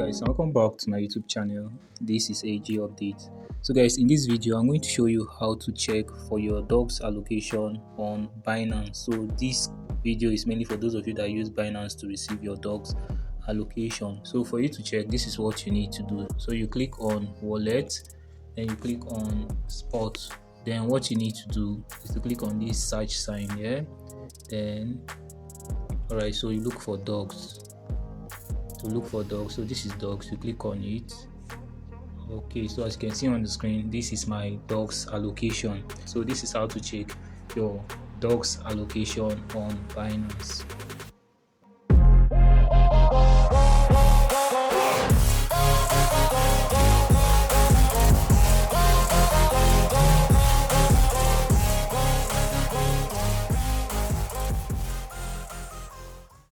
guys, and welcome back to my YouTube channel. This is AG Update. So guys, in this video I'm going to show you how to check for your dog's allocation on Binance. So this video is mainly for those of you that use Binance to receive your dog's allocation. So for you to check, this is what you need to do. So you click on wallet, then you click on spot. Then what you need to do is to click on this search sign here. Then alright, so you look for dogs. So this is dogs. You click on it. Okay, so as you can see on the screen, this is my dogs allocation. So this is how to check your dogs allocation on Binance.